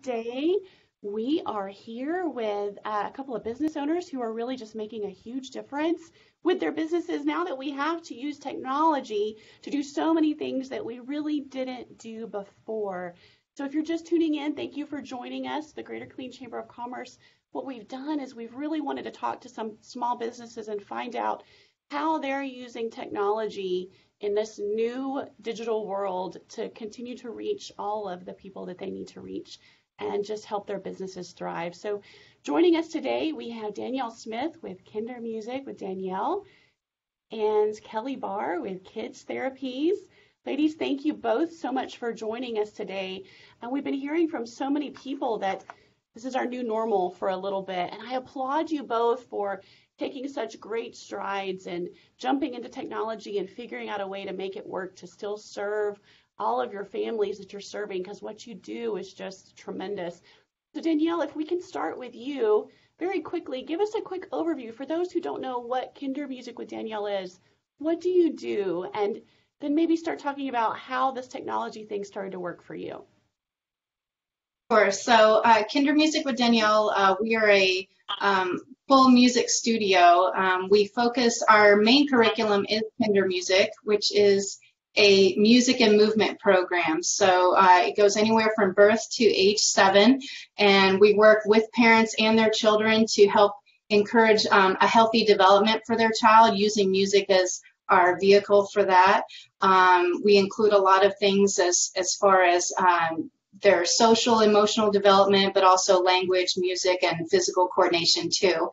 today we are here with a couple of business owners who are really just making a huge difference with their businesses now that we have to use technology to do so many things that we really didn't do before. So if you're just tuning in, thank you for joining us, the Greater Killeen Chamber of Commerce. What we've done is we've really wanted to talk to some small businesses and find out how they're using technology in this new digital world to continue to reach all of the people that they need to reach and just help their businesses thrive. So joining us today, we have Danielle Smith with Kinder Music with Danielle and Kelly Barr with Kids Therapies. Ladies, thank you both so much for joining us today. And we've been hearing from so many people that this is our new normal for a little bit. And I applaud you both for taking such great strides and jumping into technology and figuring out a way to make it work to still serve all of your families that you're serving, because what you do is just tremendous. So Danielle, if we can start with you very quickly, give us a quick overview for those who don't know what Kinder Music with Danielle is. What do you do? And then maybe start talking about how this technology thing started to work for you. Sure. So Kinder Music with Danielle, we are a full music studio. We focus, our main curriculum is Kinder Music, which is a music and movement program. So it goes anywhere from birth to age 7, and we work with parents and their children to help encourage a healthy development for their child using music as our vehicle for that. We include a lot of things as far as their social, emotional development, but also language, music, and physical coordination too.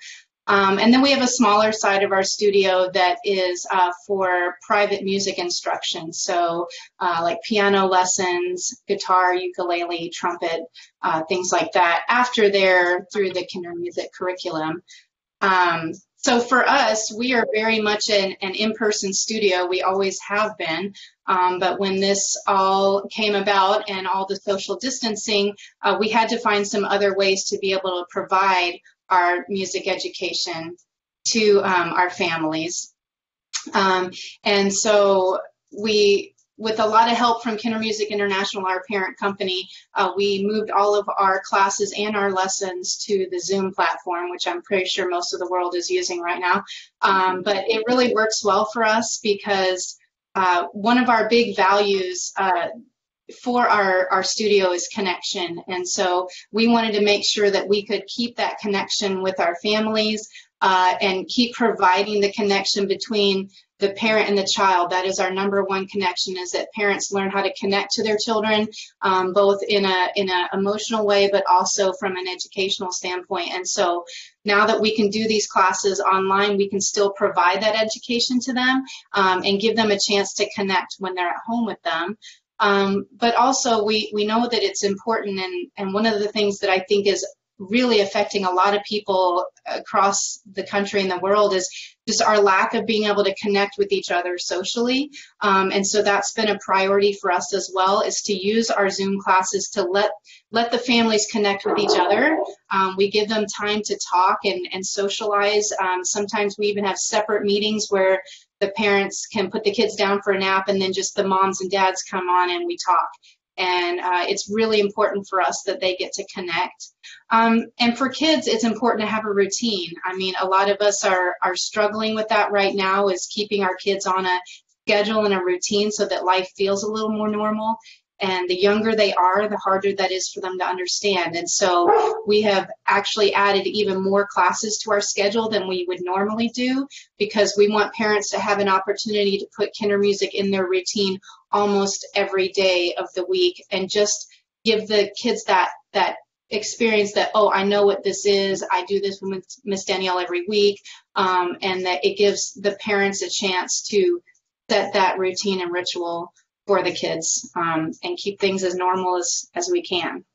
And then we have a smaller side of our studio that is for private music instruction. So like piano lessons, guitar, ukulele, trumpet, things like that after they're through the Kinder Music curriculum. So for us, we are very much an in-person studio. We always have been. But when this all came about and all the social distancing, we had to find some other ways to be able to provide our music education to our families. And so with a lot of help from Kinder Music International, our parent company, we moved all of our classes and our lessons to the Xoom platform, which I'm pretty sure most of the world is using right now. But it really works well for us because one of our big values for our studio is connection. And so we wanted to make sure that we could keep that connection with our families and keep providing the connection between the parent and the child. That is our number one connection, is that parents learn how to connect to their children, both in a emotional way, but also from an educational standpoint. And so now that we can do these classes online, we can still provide that education to them and give them a chance to connect when they're at home with them. But also we know that it's important, and one of the things that I think is really affecting a lot of people across the country and the world is just our lack of being able to connect with each other socially. And so that's been a priority for us as well, is to use our Xoom classes to let the families connect with each other. We give them time to talk and socialize. Sometimes we even have separate meetings where the parents can put the kids down for a nap and then just the moms and dads come on and we talk. And it's really important for us that they get to connect. And for kids, it's important to have a routine. I mean, a lot of us are struggling with that right now, is keeping our kids on a schedule and a routine so that life feels a little more normal. And the younger they are, the harder that is for them to understand. And so we have actually added even more classes to our schedule than we would normally do, because we want parents to have an opportunity to put Kinder Music in their routine almost every day of the week, and just give the kids that experience that, oh, I know what this is. I do this with Miss Danielle every week, and that it gives the parents a chance to set that routine and ritual for the kids, and keep things as normal as we can.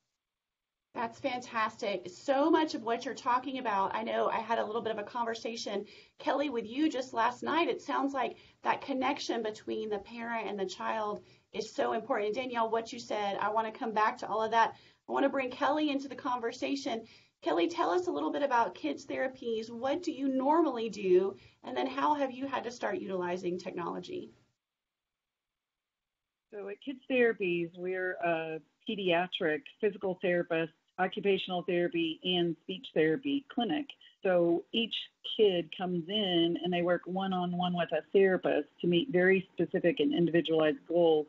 That's fantastic. So much of what you're talking about, I know I had a little bit of a conversation, Kelly, with you just last night. It sounds like that connection between the parent and the child is so important. Danielle, what you said, I want to come back to all of that. I want to bring Kelly into the conversation. Kelly, tell us a little bit about Kids Therapies. What do you normally do? And then how have you had to start utilizing technology? So at Kids Therapies, we're a pediatric physical therapist occupational therapy and speech therapy clinic. So each kid comes in and they work one-on-one with a therapist to meet very specific and individualized goals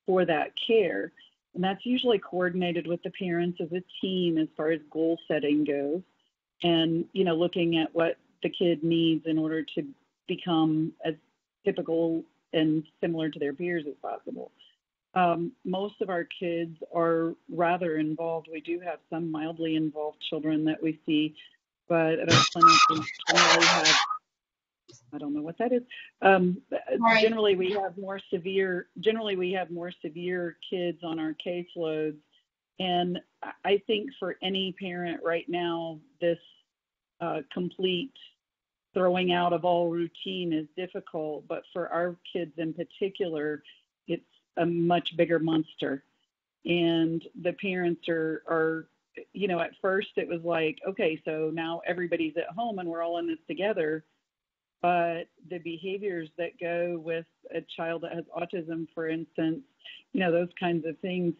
for that care. And that's usually coordinated with the parents as a team as far as goal setting goes, and, you know, looking at what the kid needs in order to become as typical and similar to their peers as possible. Most of our kids are rather involved. We do have some mildly involved children that we see, but at our clinic we generally have, I don't know what that is. Right. Generally we have more severe kids on our caseloads. And I think for any parent right now, this complete throwing out of all routine is difficult, but for our kids in particular, it's a much bigger monster. And the parents are, you know, at first it was like, okay, so now everybody's at home and we're all in this together. But the behaviors that go with a child that has autism, for instance, you know, those kinds of things,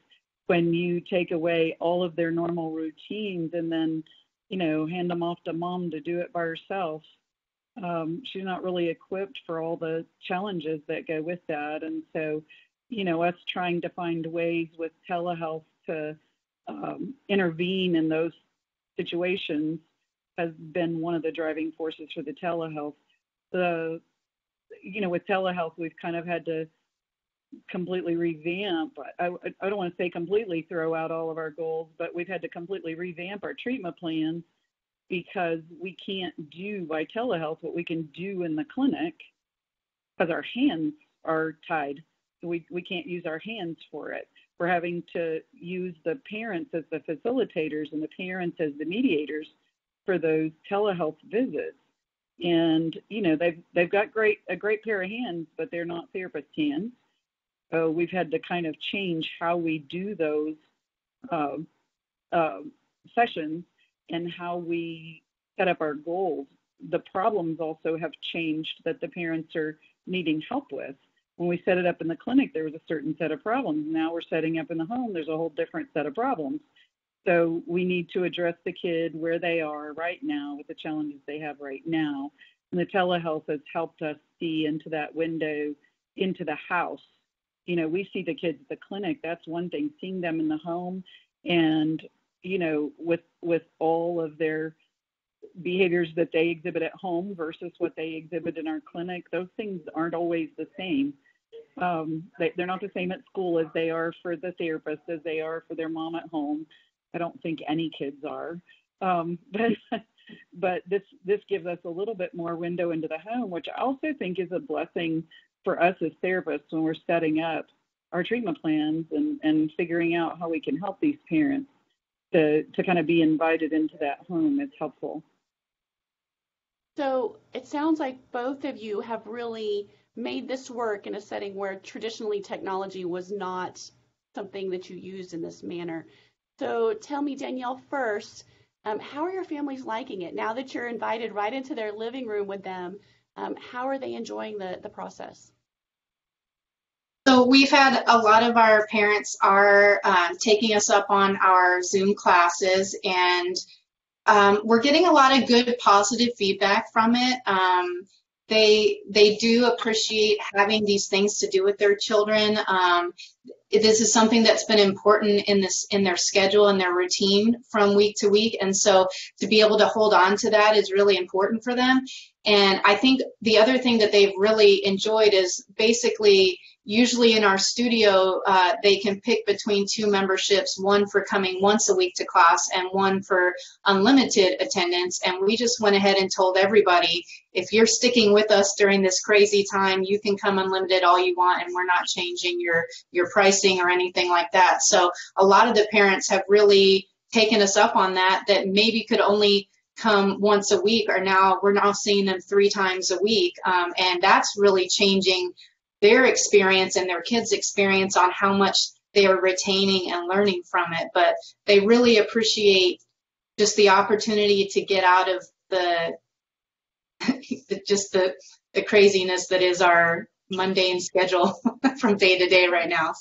when you take away all of their normal routines and then, you know, hand them off to mom to do it by herself, she's not really equipped for all the challenges that go with that. And so, you know, us trying to find ways with telehealth to intervene in those situations has been one of the driving forces for the telehealth. You know, with telehealth, we've kind of had to completely revamp. I don't want to say completely throw out all of our goals, but we've had to completely revamp our treatment plans because we can't do by telehealth what we can do in the clinic because our hands are tied. So we can't use our hands for it. We're having to use the parents as the facilitators and the parents as the mediators for those telehealth visits. And, you know, they've got a great pair of hands, but they're not therapist hands. So we've had to kind of change how we do those sessions and how we set up our goals. The problems also have changed that the parents are needing help with. When we set it up in the clinic, there was a certain set of problems. Now we're setting up in the home, there's a whole different set of problems. So we need to address the kid where they are right now with the challenges they have right now. And the telehealth has helped us see into that window into the house. You know, we see the kids at the clinic. That's one thing, seeing them in the home and, you know, with all of their behaviors that they exhibit at home versus what they exhibit in our clinic, those things aren't always the same. They're not the same at school as they are for the therapist, as they are for their mom at home. I don't think any kids are. But this gives us a little bit more window into the home, which I also think is a blessing for us as therapists when we're setting up our treatment plans and figuring out how we can help these parents to kind of be invited into that home is helpful. So it sounds like both of you have really made this work in a setting where traditionally technology was not something that you used in this manner. So tell me, Danielle, first, how are your families liking it? Now that you're invited right into their living room with them, how are they enjoying the process? So we've had a lot of our parents are taking us up on our Xoom classes, and we're getting a lot of good positive feedback from it. They do appreciate having these things to do with their children. This is something that's been important in their schedule and their routine from week to week, and so to be able to hold on to that is really important for them. And I think the other thing that they've really enjoyed is basically, usually in our studio, they can pick between two memberships, one for coming once a week to class and one for unlimited attendance. And we just went ahead and told everybody, if you're sticking with us during this crazy time, you can come unlimited all you want, and we're not changing your pricing or anything like that. So a lot of the parents have really taken us up on that maybe could only come once a week, or we're now seeing them 3 times a week. And that's really changing their experience and their kids' experience on how much they are retaining and learning from it. But they really appreciate just the opportunity to get out of the craziness that is our mundane schedule from day to day right now.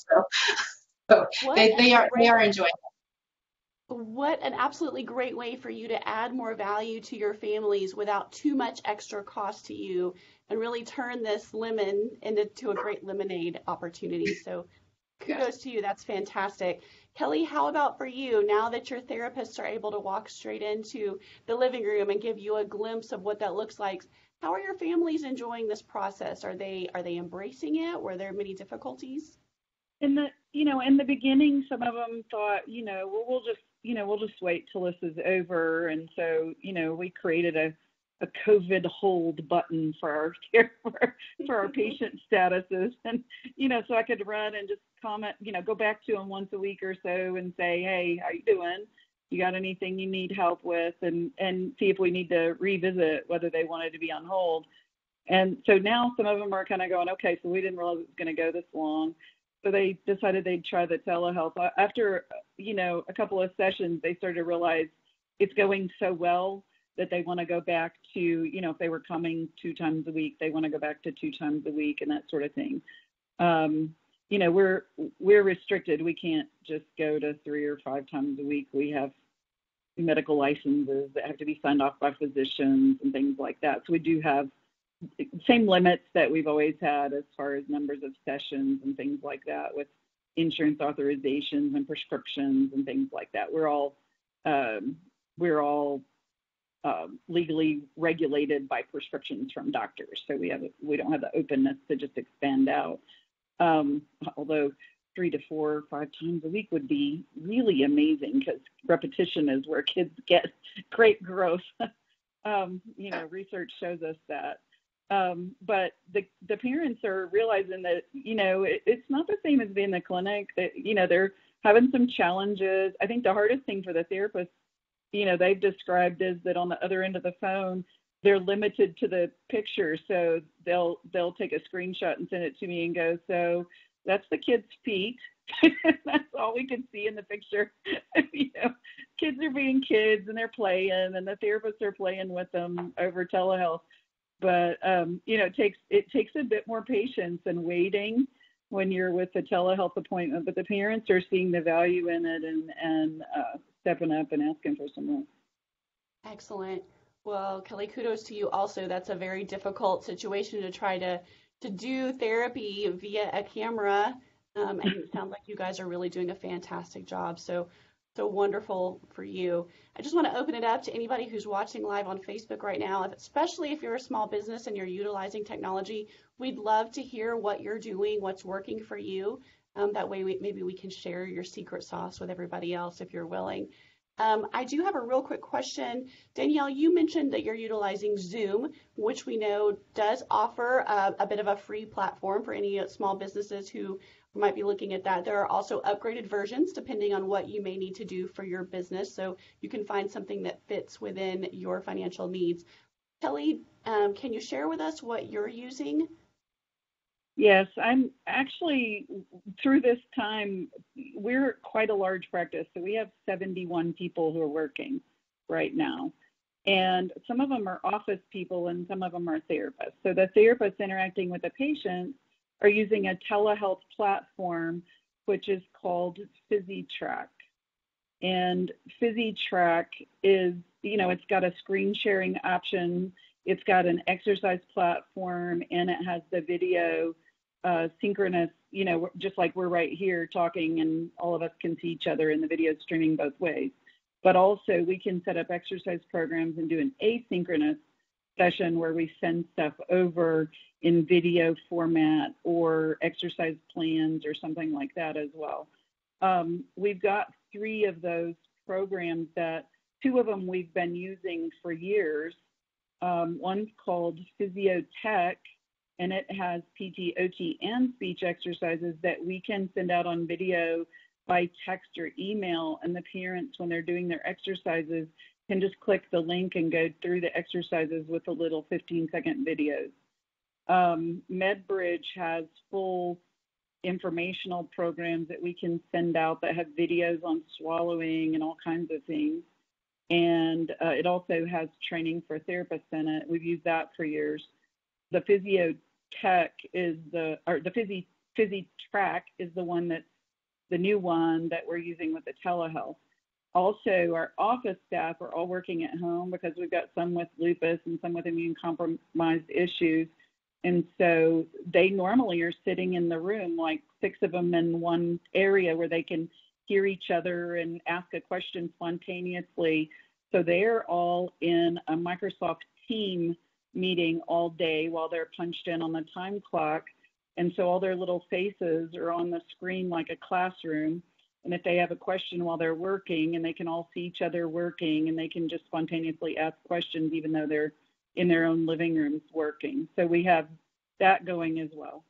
So they are enjoying it. What an absolutely great way for you to add more value to your families without too much extra cost to you and really turn this lemon into a great lemonade opportunity. So Yes. kudos to you. That's fantastic. Kelly, how about for you? Now that your therapists are able to walk straight into the living room and give you a glimpse of what that looks like, how are your families enjoying this process? Are they embracing it? Were there many difficulties? In the beginning, some of them thought, well, we'll just wait till this is over. And so, we created a COVID hold button for our for our patient statuses. And, so I could run and just comment, go back to them once a week or so and say, hey, how you doing? You got anything you need help with? And see if we need to revisit whether they wanted to be on hold. And so now some of them are kind of going, okay, so we didn't realize it was going to go this long. So they decided they'd try the telehealth. After, a couple of sessions, they started to realize it's going so well that they want to go back to, if they were coming 2 times a week, they want to go back to 2 times a week and that sort of thing. We're restricted. We can't just go to 3 or 5 times a week. We have medical licenses that have to be signed off by physicians and things like that. So we do have same limits that we've always had as far as numbers of sessions and things like that with insurance authorizations and prescriptions and things like that. We're all legally regulated by prescriptions from doctors, so we don't have the openness to just expand out. Although 3 to 4 or 5 times a week would be really amazing because repetition is where kids get great growth. Research shows us that. But the parents are realizing that, it's not the same as being in the clinic, that, they're having some challenges. I think the hardest thing for the therapist, they've described is that on the other end of the phone, they're limited to the picture. So they'll take a screenshot and send it to me and go, so that's the kid's feet. That's all we can see in the picture. Kids are being kids and they're playing and the therapists are playing with them over telehealth. But, it takes a bit more patience and waiting when you're with a telehealth appointment, but the parents are seeing the value in it and stepping up and asking for some more. Excellent. Well, Kelly, kudos to you also. That's a very difficult situation to try to do therapy via a camera. And it sounds like you guys are really doing a fantastic job. So wonderful for you. I just want to open it up to anybody who's watching live on Facebook right now, especially if you're a small business and you're utilizing technology. We'd love to hear what you're doing, what's working for you. That way maybe we can share your secret sauce with everybody else if you're willing. I do have a real quick question. Danielle, you mentioned that you're utilizing Xoom, which we know does offer a bit of a free platform for any small businesses who might be looking at that. There are also upgraded versions depending on what you may need to do for your business, so you can find something that fits within your financial needs. Kelly, can you share with us what you're using? Yes, I'm actually, through this time, we're quite a large practice, so we have 71 people who are working right now. And some of them are office people and some of them are therapists. So the therapists interacting with the patients are using a telehealth platform, which is called PhysiTrack. And PhysiTrack is, it's got a screen sharing option, it's got an exercise platform, and it has the video synchronous, just like we're right here talking and all of us can see each other in the video streaming both ways. But also we can set up exercise programs and do an asynchronous session where we send stuff over in video format or exercise plans or something like that as well. We've got 3 of those programs that 2 of them we've been using for years. One's called PhysioTech, and it has PT, OT, and speech exercises that we can send out on video by text or email, and the parents, when they're doing their exercises, can just click the link and go through the exercises with the little 15-second videos. MedBridge has full informational programs that we can send out that have videos on swallowing and all kinds of things. And it also has training for therapists in it. We've used that for years. The PhysioTech is the PhysiTrack is the one that's the new one that we're using with the telehealth. also our office staff are all working at home because we've got some with lupus and some with immune compromised issues. And so they normally are sitting in the room, like 6 of them in one area where they can hear each other and ask a question spontaneously. So they're all in a Microsoft Teams meeting all day while they're punched in on the time clock. And so all their little faces are on the screen like a classroom. And if they have a question while they're working, and they can all see each other working, and they can just spontaneously ask questions even though they're in their own living rooms working. So we have that going as well.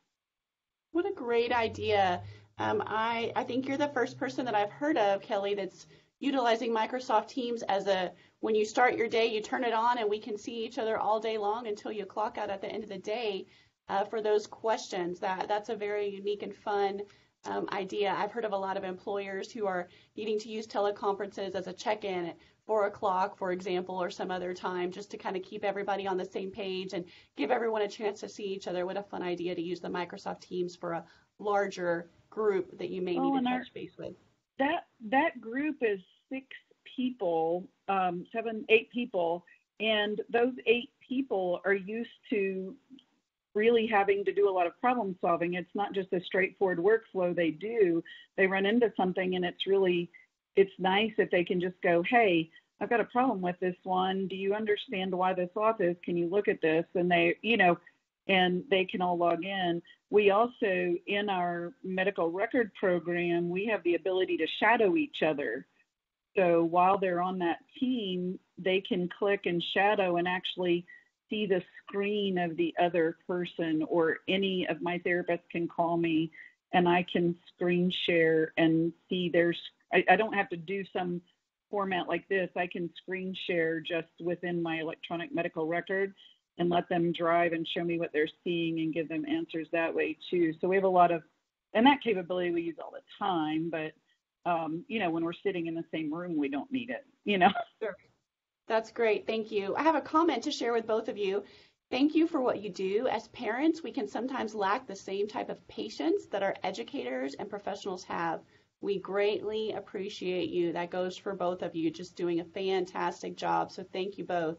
What a great idea. I think you're the first person that I've heard of, Kelly, that's utilizing Microsoft Teams as when you start your day, you turn it on and we can see each other all day long until you clock out at the end of the day for those questions. That's a very unique and fun idea. I've heard of a lot of employers who are needing to use teleconferences as a check-in at 4 o'clock, for example, or some other time, just to kind of keep everybody on the same page and give everyone a chance to see each other. What a fun idea to use the Microsoft Teams for a larger group that you may need to touch base with. That group is 6 people, 7, 8 people, and those 8 people are used to really having to do a lot of problem solving. It's not just a straightforward workflow they do. They run into something, and it's nice if they can just go, hey, I've got a problem with this one. Do you understand why this off is? Can you look at this? And and they can all log in. We also, in our medical record program, we have the ability to shadow each other. So while they're on that team, they can click and shadow and actually see the screen of the other person, or any of my therapists can call me and I can screen share and see I don't have to do some format like this. I can screen share just within my electronic medical record and let them drive and show me what they're seeing and give them answers that way too. So we have a lot of, and that capability we use all the time, but when we're sitting in the same room, we don't need it, Sure. That's great. Thank you. I have a comment to share with both of you. Thank you for what you do. As parents, we can sometimes lack the same type of patience that our educators and professionals have. We greatly appreciate you. That goes for both of you, just doing a fantastic job. So thank you both.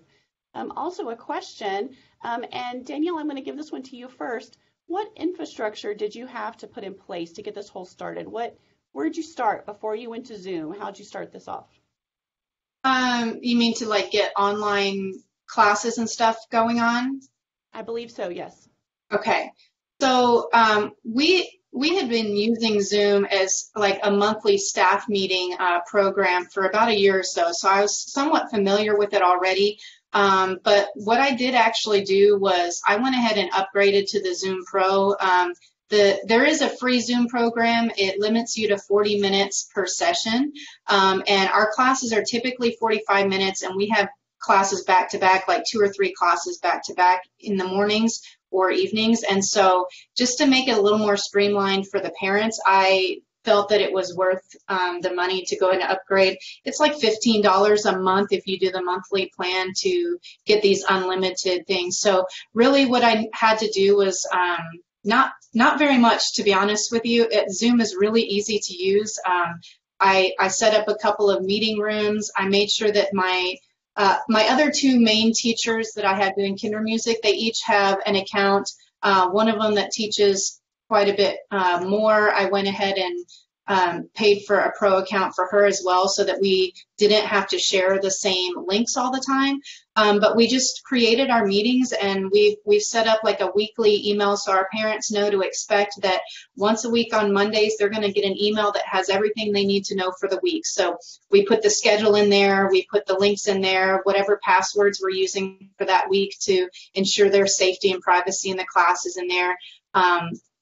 Also a question, and Danielle, I'm going to give this one to you first. What infrastructure did you have to put in place to get this whole started? Where'd you start before you went to Zoom? How'd you start this off? You mean to get online classes and stuff going on? I believe so, yes. Okay. So we had been using Zoom as a monthly staff meeting program for about a year or so. So I was somewhat familiar with it already. But what I did actually do was I went ahead and upgraded to the Zoom Pro. There is a free Zoom program. It limits you to 40 minutes per session. And our classes are typically 45 minutes, and we have classes back to back, like 2 or 3 classes back to back in the mornings or evenings. And so just to make it a little more streamlined for the parents, I felt that it was worth the money to go ahead and upgrade. It's like $15 a month if you do the monthly plan to get these unlimited things. So really what I had to do was not very much, to be honest with you. Zoom is really easy to use. I set up a couple of meeting rooms. I made sure that my other 2 main teachers that I had doing kinder music, they each have an account. One of them that teaches quite a bit more, I went ahead and paid for a pro account for her as well, so that we didn't have to share the same links all the time. But we just created our meetings, and we've set up a weekly email so our parents know to expect that once a week on Mondays they're going to get an email that has everything they need to know for the week. So we put the schedule in there, we put the links in there, whatever passwords we're using for that week to ensure their safety and privacy in the classes in there.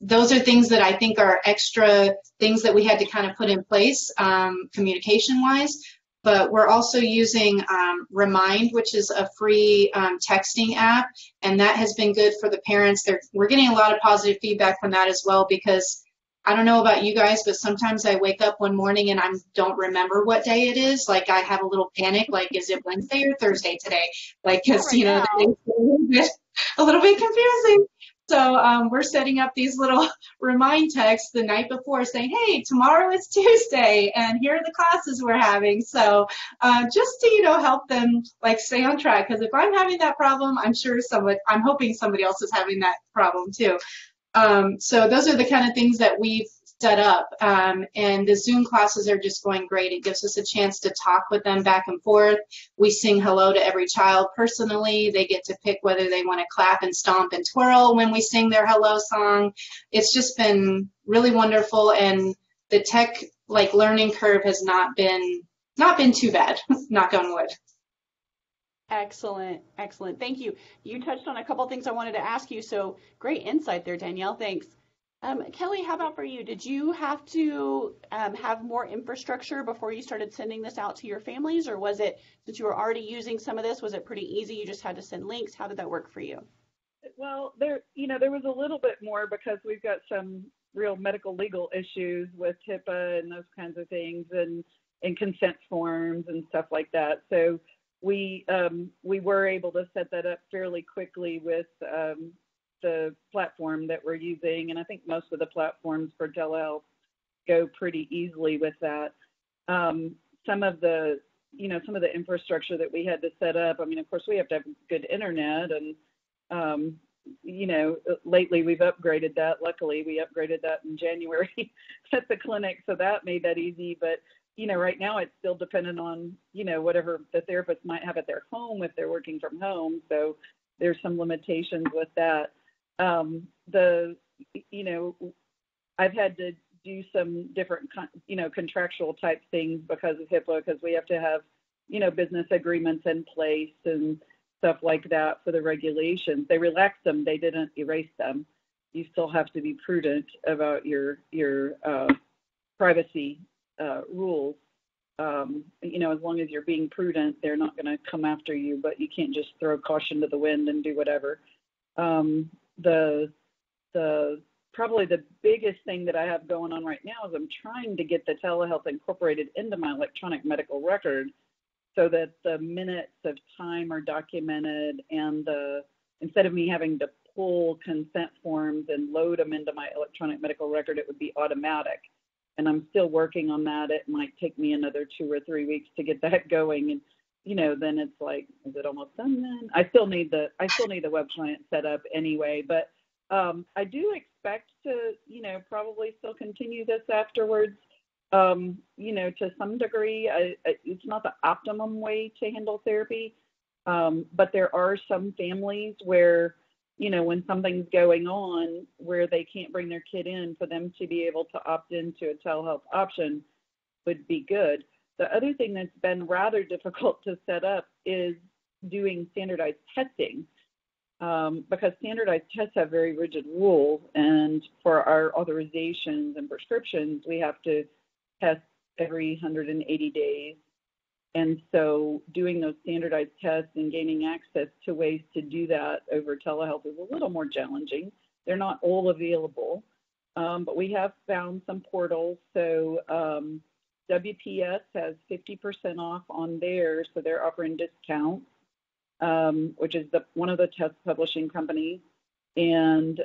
Those are things that I think are extra things that we had to kind of put in place communication-wise. But we're also using Remind, which is a free texting app, and that has been good for the parents. We're getting a lot of positive feedback from that as well, because I don't know about you guys, but sometimes I wake up one morning and I don't remember what day it is. I have a little panic, is it Wednesday or Thursday today? Because, the day's a little bit confusing. So we're setting up these little remind texts the night before saying, hey, tomorrow is Tuesday and here are the classes we're having. So just to, help them like stay on track, because if I'm having that problem, I'm hoping somebody else is having that problem too. So those are the kind of things that we've set up, and the Xoom classes are just going great. It gives us a chance to talk with them back and forth. We sing hello to every child personally. They get to pick whether they want to clap and stomp and twirl when we sing their hello song. It's just been really wonderful, and the tech learning curve has not been too bad. Knock on wood. Excellent, excellent. Thank you. You touched on a couple things I wanted to ask you, so great insight there, Danielle. Thanks. Kelly, how about for you? Did you have to have more infrastructure before you started sending this out to your families, or was it, since you were already using some of this, was it pretty easy? You just had to send links. How did that work for you? Well, there was a little bit more because we've got some real medical legal issues with HIPAA and those kinds of things, and consent forms and stuff like that. So we were able to set that up fairly quickly with the platform that we're using, and I think most of the platforms for telehealth go pretty easily with that. Some of the infrastructure that we had to set up, I mean, of course we have to have good internet, and lately we've upgraded that. Luckily, we upgraded that in January at the clinic, so that made that easy. But right now it's still dependent on whatever the therapist might have at their home if they're working from home. So there's some limitations with that. I've had to do some different, contractual type things because of HIPAA, because we have to have, business agreements in place and stuff like that for the regulations. They relaxed them. They didn't erase them. You still have to be prudent about your privacy rules. As long as you're being prudent, they're not going to come after you, but you can't just throw caution to the wind and do whatever. Probably the biggest thing that I have going on right now is I'm trying to get the telehealth incorporated into my electronic medical record so that the minutes of time are documented, and instead of me having to pull consent forms and load them into my electronic medical record, it would be automatic. And I'm still working on that. It might take me another 2 or 3 weeks to get that going. And, then it's like, is it almost done then? I still need the web client set up anyway, but I do expect to, probably still continue this afterwards, to some degree. It's not the optimum way to handle therapy, but there are some families where, when something's going on where they can't bring their kid in, for them to be able to opt into a telehealth option would be good. The other thing that's been rather difficult to set up is doing standardized testing, because standardized tests have very rigid rules, and for our authorizations and prescriptions, we have to test every 180 days. And so doing those standardized tests and gaining access to ways to do that over telehealth is a little more challenging. They're not all available, but we have found some portals. So WPS has 50% off on theirs, so they're offering discounts, which is one of the test publishing companies, and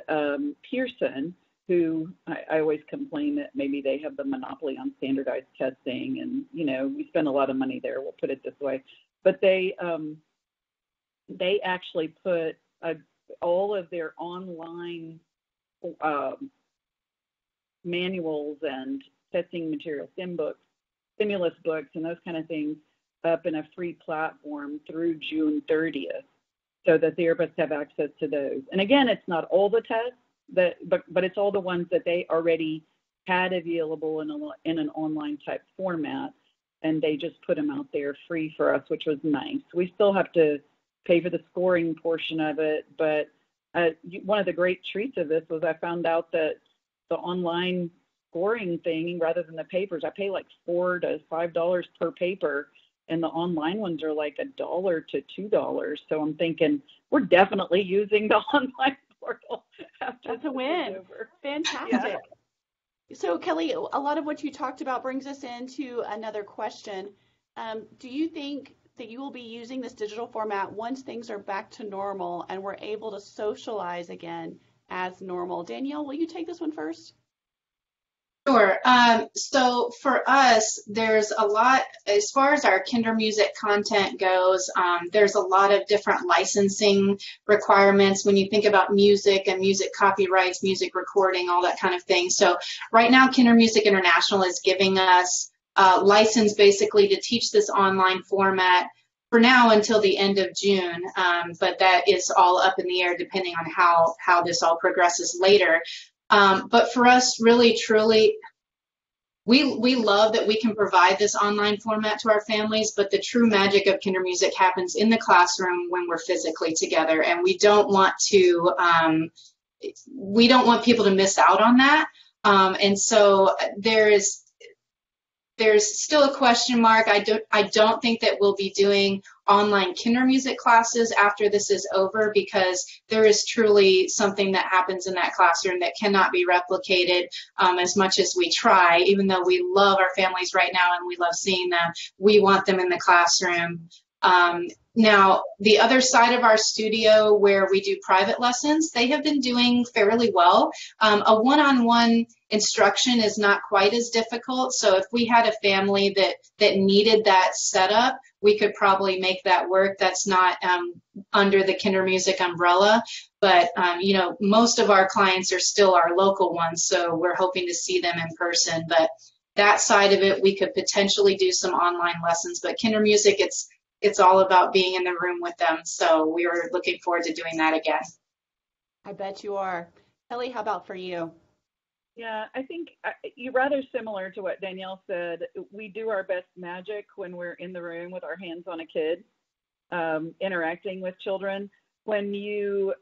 Pearson, who I always complain that maybe they have the monopoly on standardized testing, and we spend a lot of money there. We'll put it this way, but they actually put all of their online manuals and testing materials, stimulus books, and those kind of things up in a free platform through June 30th, so that therapists have access to those. And again, it's not all the tests, but it's all the ones that they already had available in an online type format, and they just put them out there free for us, which was nice. We still have to pay for the scoring portion of it, but one of the great treats of this was I found out that the online scoring thing, rather than the papers, I pay like $4 to $5 per paper, and the online ones are like $1 to $2. So I'm thinking we're definitely using the online portal. That's a win. Fantastic. Yeah. So Kelly, a lot of what you talked about brings us into another question. Do you think that you will be using this digital format once things are back to normal and we're able to socialize again as normal. Danielle, will you take this one first? Sure. So for us, there's a lot, as far as our Kinder Music content goes, there's a lot of different licensing requirements when you think about music and music copyrights, music recording, all that kind of thing. So right now, Kinder Music International is giving us a license basically to teach this online format for now until the end of June, but that is all up in the air depending on how this all progresses later. But for us, really, truly, we love that we can provide this online format to our families, but the true magic of Kinder Music happens in the classroom when we're physically together, and we don't want people to miss out on that. And so there's still a question mark. I don't think that we'll be doing online Kinder Music classes after this is over, because there is truly something that happens in that classroom that cannot be replicated as much as we try. Even though we love our families right now and we love seeing them, we want them in the classroom. Now, the other side of our studio where we do private lessons, they have been doing fairly well. A one-on-one instruction is not quite as difficult. So if we had a family that needed that setup, we could probably make that work. That's not under the Kinder Music umbrella. But, you know, most of our clients are still our local ones, so we're hoping to see them in person. But that side of it, we could potentially do some online lessons. But Kinder Music, it's all about being in the room with them. So we are looking forward to doing that again. I bet you are. Kelly, how about for you? Yeah, I think you're rather similar to what Danielle said. We do our best magic when we're in the room with our hands on a kid, interacting with children. When you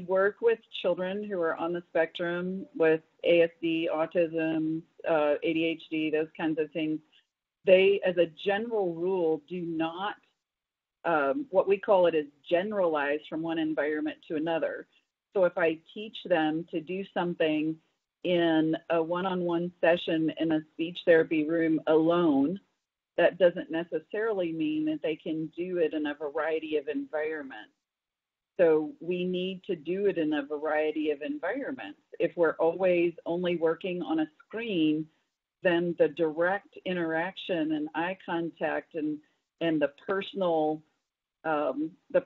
work with children who are on the spectrum with ASD, autism, ADHD, those kinds of things, they, as a general rule, do not, what we call it is generalize from one environment to another. So if I teach them to do something in a one-on-one session in a speech therapy room alone, that doesn't necessarily mean that they can do it in a variety of environments. So we need to do it in a variety of environments. If we're always only working on a screen, then the direct interaction and eye contact and the personal the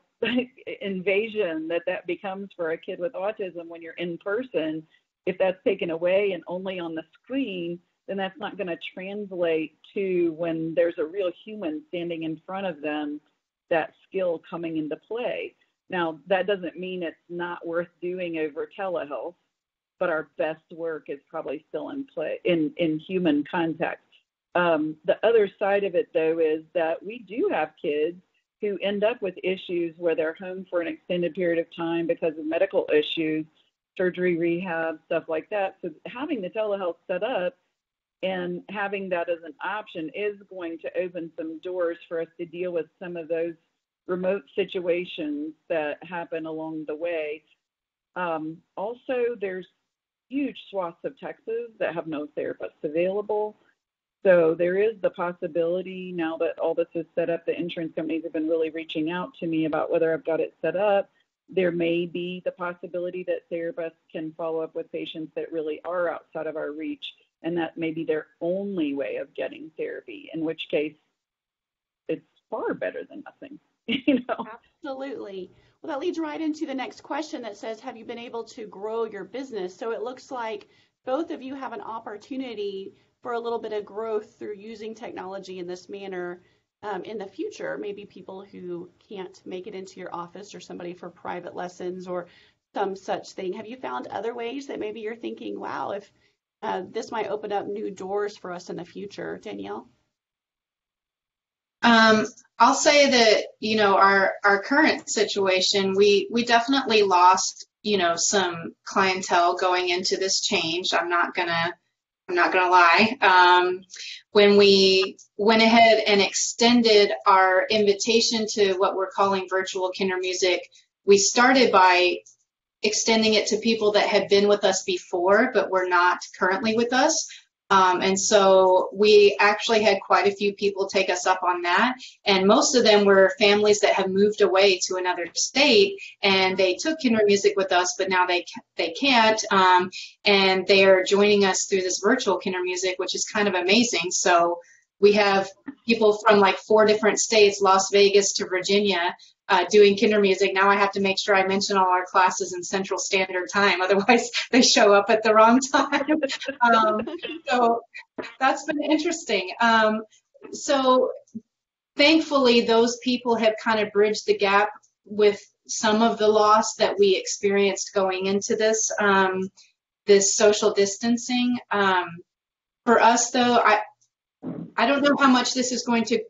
invasion that becomes for a kid with autism when you're in person, if that's taken away and only on the screen, then that's not going to translate to when there's a real human standing in front of them, that skill coming into play. Now, that doesn't mean it's not worth doing over telehealth, but our best work is probably still in play in human contact. The other side of it, though, is that we do have kids who end up with issues where they're home for an extended period of time because of medical issues, surgery, rehab, stuff like that. So having the telehealth set up and having that as an option is going to open some doors for us to deal with some of those remote situations that happen along the way. Also, there's huge swaths of Texas that have no therapists available. So there is the possibility, now that all this is set up, the insurance companies have been really reaching out to me about whether I've got it set up. There may be the possibility that therapists can follow up with patients that really are outside of our reach, and that may be their only way of getting therapy, in which case it's far better than nothing. You know? Absolutely. Well, that leads right into the next question that says, have you been able to grow your business? So it looks like both of you have an opportunity for a little bit of growth through using technology in this manner in the future. Maybe people who can't make it into your office, or somebody for private lessons or some such thing. Have you found other ways that maybe you're thinking, wow, if this might open up new doors for us in the future? Danielle? I'll say that, you know, our current situation, we definitely lost, you know, some clientele going into this change. I'm not gonna lie. When we went ahead and extended our invitation to what we're calling virtual Kinder Music, we started by extending it to people that had been with us before but were not currently with us. And so we actually had quite a few people take us up on that. And most of them were families that have moved away to another state, and they took Kinder Music with us, but now they can't. And they are joining us through this virtual Kinder Music, which is kind of amazing. So we have people from like 4 different states, Las Vegas to Virginia, doing Kinder Music. Now I have to make sure I mention all our classes in Central Standard Time, otherwise they show up at the wrong time. So that's been interesting. So thankfully, those people have kind of bridged the gap with some of the loss that we experienced going into this, this social distancing. For us, though, I don't know how much this is going to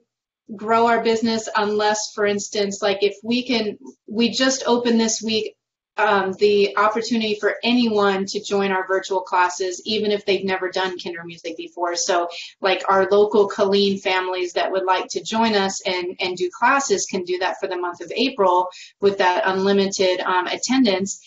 grow our business unless, for instance, like if we just opened this week the opportunity for anyone to join our virtual classes, even if they've never done Kinder Music before. So like our local Killeen families that would like to join us and do classes can do that for the month of April with that unlimited attendance.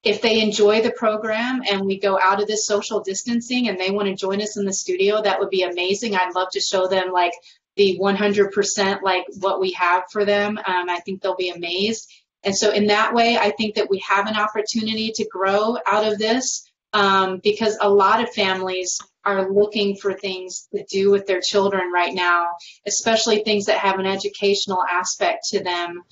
If they enjoy the program and we go out of this social distancing and they want to join us in the studio, that would be amazing. I'd love to show them like the 100% like what we have for them. I think they'll be amazed. And so in that way, I think that we have an opportunity to grow out of this because a lot of families are looking for things to do with their children right now, especially things that have an educational aspect to them.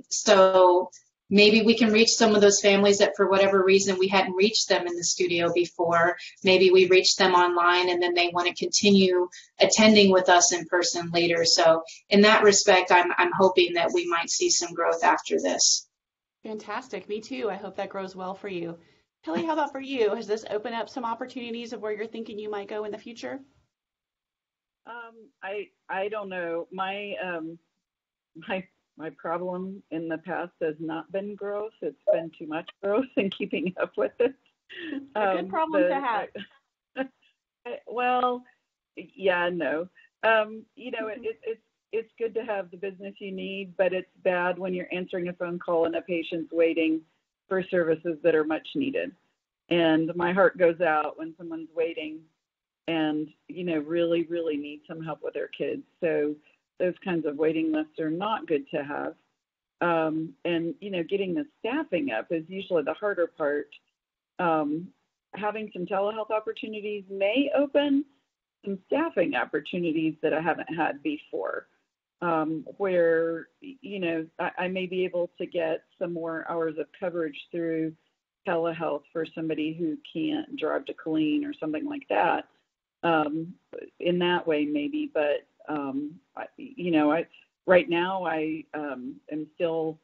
So maybe we can reach some of those families that for whatever reason we hadn't reached them in the studio before. Maybe we reach them online and then they want to continue attending with us in person later. So in that respect, I'm hoping that we might see some growth after this. Fantastic. Me too. I hope that grows well for you. Kelly, how about for you? Has this opened up some opportunities of where you're thinking you might go in the future? I don't know. My problem in the past has not been growth. It's been too much growth and keeping up with it. A good problem to have. Well, yeah, no. You know, it's good to have the business you need, but it's bad when you're answering a phone call and a patient's waiting for services that are much needed. And my heart goes out when someone's waiting and, you know, really, really need some help with their kids. So those kinds of waiting lists are not good to have. And, you know, getting the staffing up is usually the harder part. Having some telehealth opportunities may open some staffing opportunities that I haven't had before, where, you know, I may be able to get some more hours of coverage through telehealth for somebody who can't drive to Killeen or something like that. In that way, maybe, but right now I am still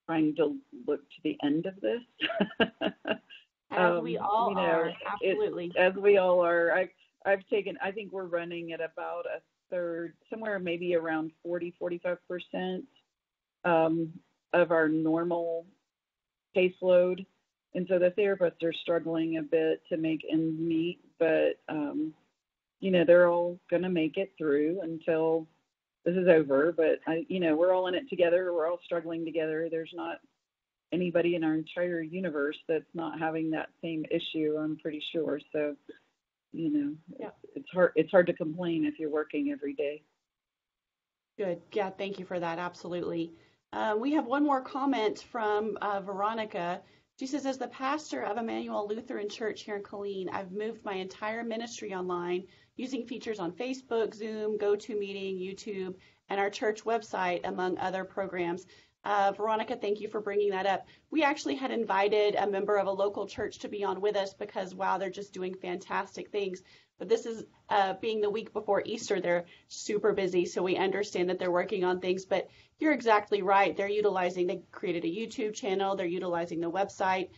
trying to look to the end of this. As we all are, absolutely. As we all are. I think we're running at about a third, somewhere maybe around 40-45% of our normal caseload. And so the therapists are struggling a bit to make ends meet, but you know, they're all going to make it through until this is over. But, you know, we're all in it together. We're all struggling together. There's not anybody in our entire universe that's not having that same issue, I'm pretty sure. So, you know, yeah. It's hard to complain if you're working every day. Good. Yeah, thank you for that. Absolutely. We have one more comment from Veronica. She says, as the pastor of Emmanuel Lutheran Church here in Killeen, I've moved my entire ministry online using features on Facebook, Zoom, GoToMeeting, YouTube, and our church website, among other programs. Veronica, thank you for bringing that up. We actually had invited a member of a local church to be on with us because, wow, they're just doing fantastic things. But this is being the week before Easter. They're super busy, so we understand that they're working on things. But you're exactly right. They created a YouTube channel. They're utilizing the website.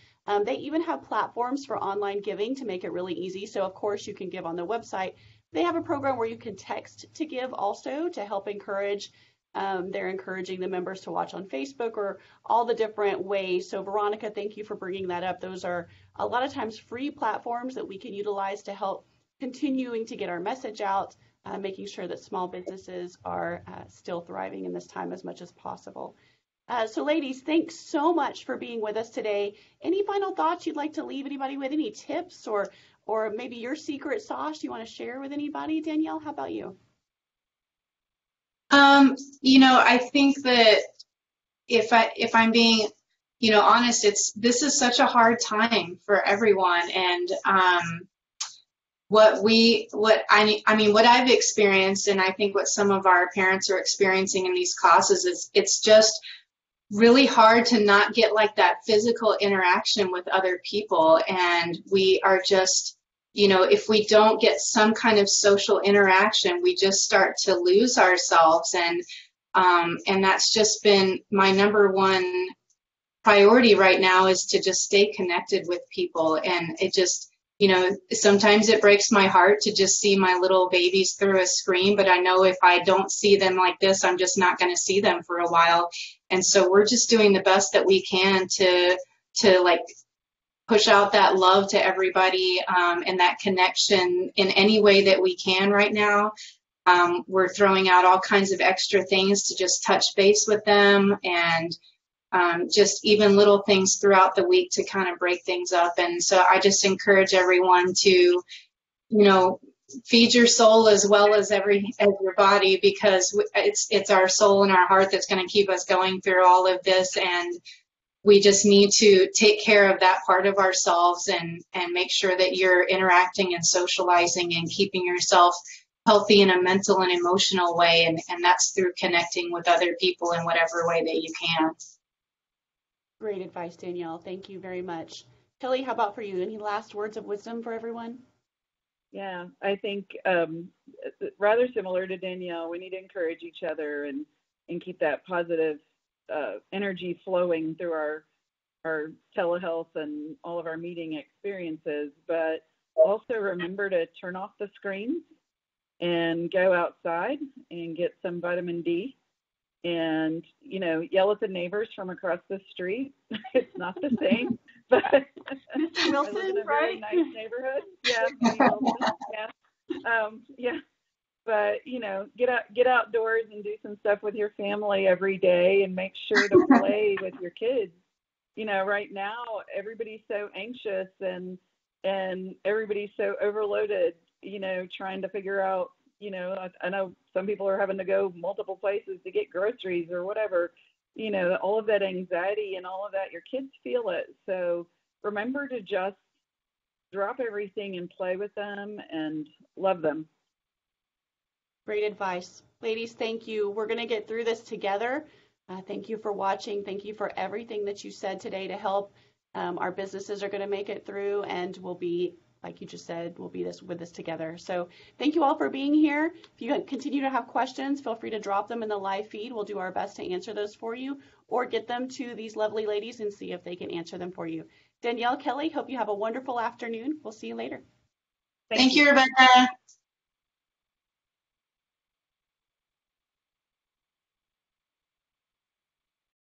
They even have platforms for online giving to make it really easy. So, of course, you can give on the website. They have a program where you can text to give also to help encourage. They're encouraging the members to watch on Facebook or all the different ways. So, Veronica, thank you for bringing that up. Those are a lot of times free platforms that we can utilize to help continuing to get our message out, making sure that small businesses are still thriving in this time as much as possible. So ladies, thanks so much for being with us today. Any final thoughts you'd like to leave anybody with? Any tips or or maybe your secret sauce you want to share with anybody? Danielle, how about you? I think that if I'm being, honest, this is such a hard time for everyone, and what I've experienced, and I think what some of our parents are experiencing in these classes is it's just really hard to not get like that physical interaction with other people, and we are just, if we don't get some kind of social interaction, we just start to lose ourselves, and that's just been my number one priority right now, is to just stay connected with people. And it just, sometimes it breaks my heart to just see my little babies through a screen, but I know if I don't see them like this, I'm just not going to see them for a while. And so we're just doing the best that we can to like push out that love to everybody, and that connection in any way that we can right now. We're throwing out all kinds of extra things to just touch base with them, and just even little things throughout the week to kind of break things up. And so I just encourage everyone to, feed your soul as well as your body, because it's our soul and our heart that's going to keep us going through all of this. And we just need to take care of that part of ourselves, and make sure that you're interacting and socializing and keeping yourself healthy in a mental and emotional way. And that's through connecting with other people in whatever way that you can. Great advice, Danielle. Thank you very much. Kelly, how about for you? Any last words of wisdom for everyone? Yeah, I think rather similar to Danielle, we need to encourage each other and keep that positive energy flowing through our telehealth and all of our meeting experiences, but also remember to turn off the screens and go outside and get some vitamin D, and yell at the neighbors from across the street. It's not the same, but Mr. Wilson, I live in a right? very nice neighborhood. Yeah, Wilson. Yeah. But get outdoors and do some stuff with your family every day, and make sure to play with your kids. Right now everybody's so anxious and everybody's so overloaded, trying to figure out, I know some people are having to go multiple places to get groceries or whatever, all of that anxiety and all of that, your kids feel it. So remember to just drop everything and play with them and love them. Great advice. Ladies, thank you. We're going to get through this together. Thank you for watching. Thank you for everything that you said today to help. Our businesses are going to make it through, and we'll be, like you just said, we'll be with this together. So thank you all for being here. If you continue to have questions, feel free to drop them in the live feed. We'll do our best to answer those for you, or get them to these lovely ladies and see if they can answer them for you. Danielle, Kelly, hope you have a wonderful afternoon. We'll see you later. Thank you, Rebecca.